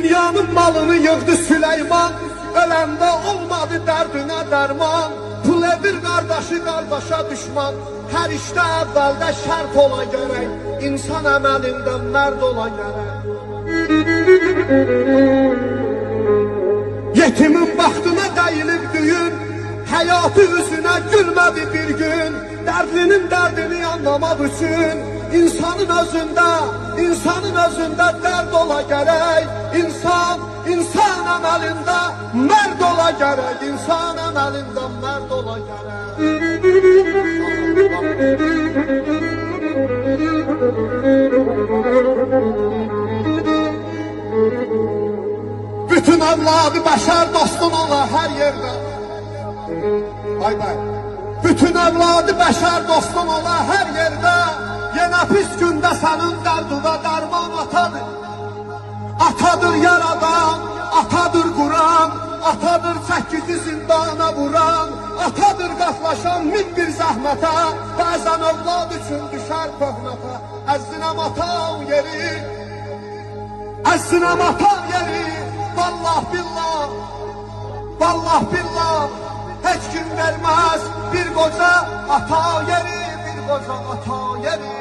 Dünyanın malını yığdı Süleyman, öləndə olmadı dərdinə dərman. Pul edir qardaşı qardaşa düşman, hər işdə əvvəldə şərt ola gərək, insan əməlindən mərd ola gərək. Yetimin baxtına dəyilib düyün, həyatı üzünə gülmədi bir gün. Dərdlinin dərdini anlamaq üçün insanın özündə dərd ola gərək. İnsan əməlində mərd ola gərək, insan əməlində mərd ola gərək. Bütün evladı bəşər dostun ola hər yerdə. Bütün evladı bəşər dostun ola hər yerdə. Yenə pis gündə sənin dərdinə dərman atadır. Atadır yaradan, atadır quran, atadır 8 zindana vuran, atadır qatlaşan min bir zəhmətə. Bəzən övlad üçün düşər pöhnətə. Əzzinəm atan yeri, əzzinəm atan yeri. Vallah billah, heç kim verməz bir qoca ata yeri, bir qoca ata yeri.